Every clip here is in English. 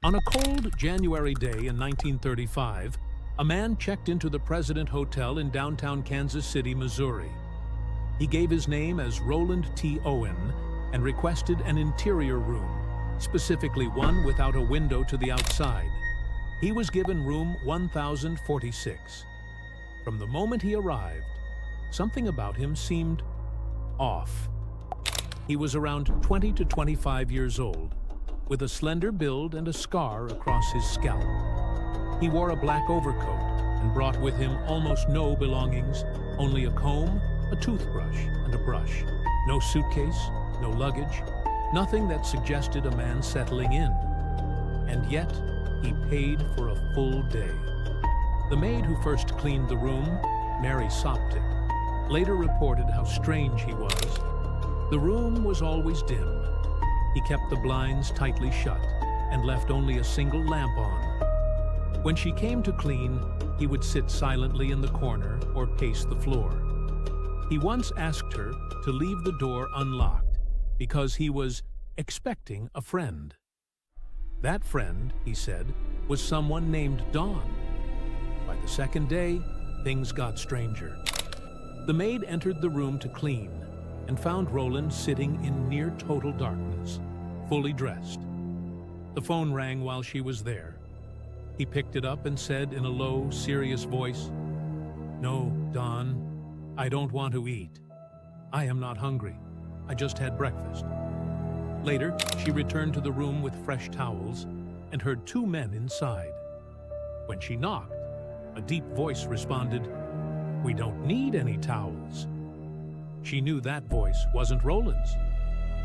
On a cold January day in 1935, a man checked into the President Hotel in downtown Kansas City, Missouri. He gave his name as Roland T. Owen and requested an interior room, specifically one without a window to the outside. He was given room 1046. From the moment he arrived, something about him seemed off. He was around 20 to 25 years old, with a slender build and a scar across his scalp. He wore a black overcoat and brought with him almost no belongings, only a comb, a toothbrush, and a brush. No suitcase, no luggage, nothing that suggested a man settling in. And yet, he paid for a full day. The maid who first cleaned the room, Mary Soptic, later reported how strange he was. The room was always dim. He kept the blinds tightly shut and left only a single lamp on. When she came to clean, he would sit silently in the corner or pace the floor. He once asked her to leave the door unlocked because he was expecting a friend. That friend, he said, was someone named Dawn. By the second day, things got stranger. The maid entered the room to clean and found Roland sitting in near total darkness, fully dressed. The phone rang while she was there. He picked it up and said in a low, serious voice, "No, Dawn, I don't want to eat. I am not hungry. I just had breakfast." Later, she returned to the room with fresh towels and heard two men inside. When she knocked, a deep voice responded, "We don't need any towels." She knew that voice wasn't Roland's.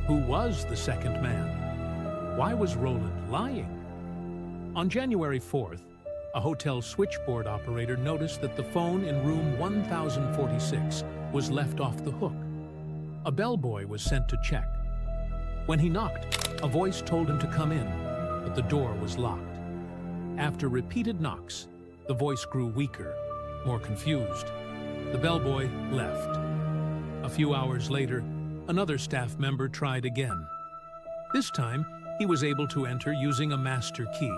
Who was the second man? Why was Roland lying? On January 4th, a hotel switchboard operator noticed that the phone in room 1046 was left off the hook. A bellboy was sent to check. When he knocked, a voice told him to come in, but the door was locked. After repeated knocks, the voice grew weaker, more confused. The bellboy left. A few hours later, another staff member tried again. This time, he was able to enter using a master key,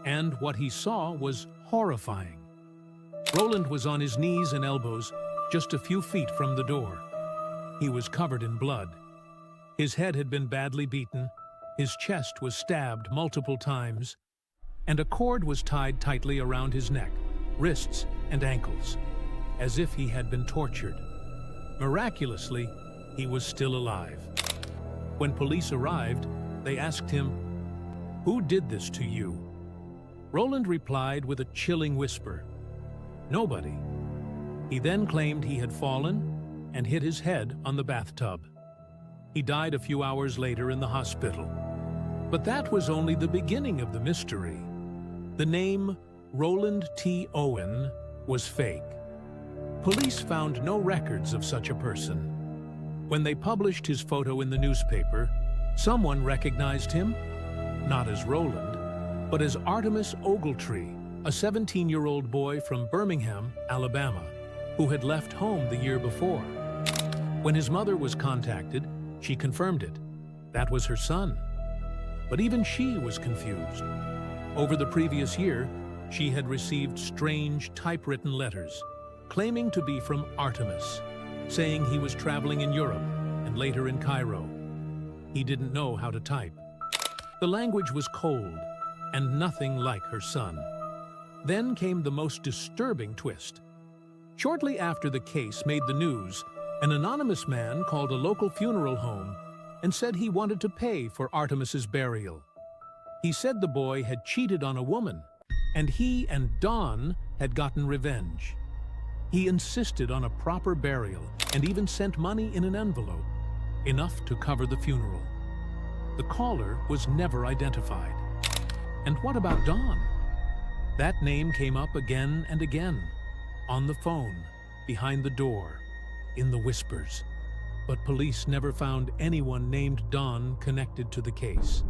and what he saw was horrifying. Roland was on his knees and elbows, just a few feet from the door. He was covered in blood. His head had been badly beaten, his chest was stabbed multiple times, and a cord was tied tightly around his neck, wrists, and ankles, as if he had been tortured. Miraculously, he was still alive. When police arrived, they asked him, "Who did this to you?" Roland replied with a chilling whisper, "Nobody." He then claimed he had fallen and hit his head on the bathtub. He died a few hours later in the hospital. But that was only the beginning of the mystery. The name Roland T. Owen was fake. Police found no records of such a person. When they published his photo in the newspaper, someone recognized him, not as Roland, but as Artemus Ogletree, a 17-year-old boy from Birmingham, Alabama, who had left home the year before. When his mother was contacted, she confirmed it. That was her son. But even she was confused. Over the previous year, she had received strange typewritten letters, claiming to be from Artemus, saying he was traveling in Europe and later in Cairo. He didn't know how to type. The language was cold and nothing like her son. Then came the most disturbing twist. Shortly after the case made the news, an anonymous man called a local funeral home and said he wanted to pay for Artemis's burial. He said the boy had cheated on a woman, and he and Dawn had gotten revenge. He insisted on a proper burial and even sent money in an envelope, enough to cover the funeral. The caller was never identified. And what about Dawn? That name came up again and again, on the phone, behind the door, in the whispers. But police never found anyone named Dawn connected to the case.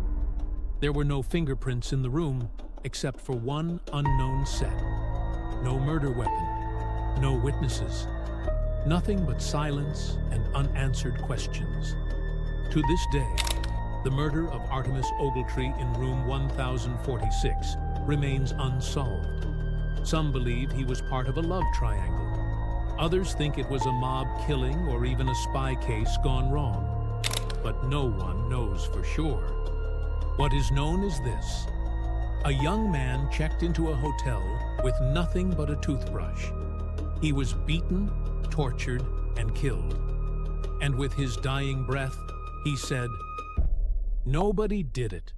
There were no fingerprints in the room except for one unknown set. No murder weapon, no witnesses, nothing but silence and unanswered questions. To this day, The murder of Artemis Ogletree in room 1046 remains unsolved. Some believe he was part of a love triangle. Others think it was a mob killing or even a spy case gone wrong. But no one knows for sure. What is known is this: a young man checked into a hotel with nothing but a toothbrush. He was beaten, tortured, and killed. And with his dying breath, he said, "Nobody did it.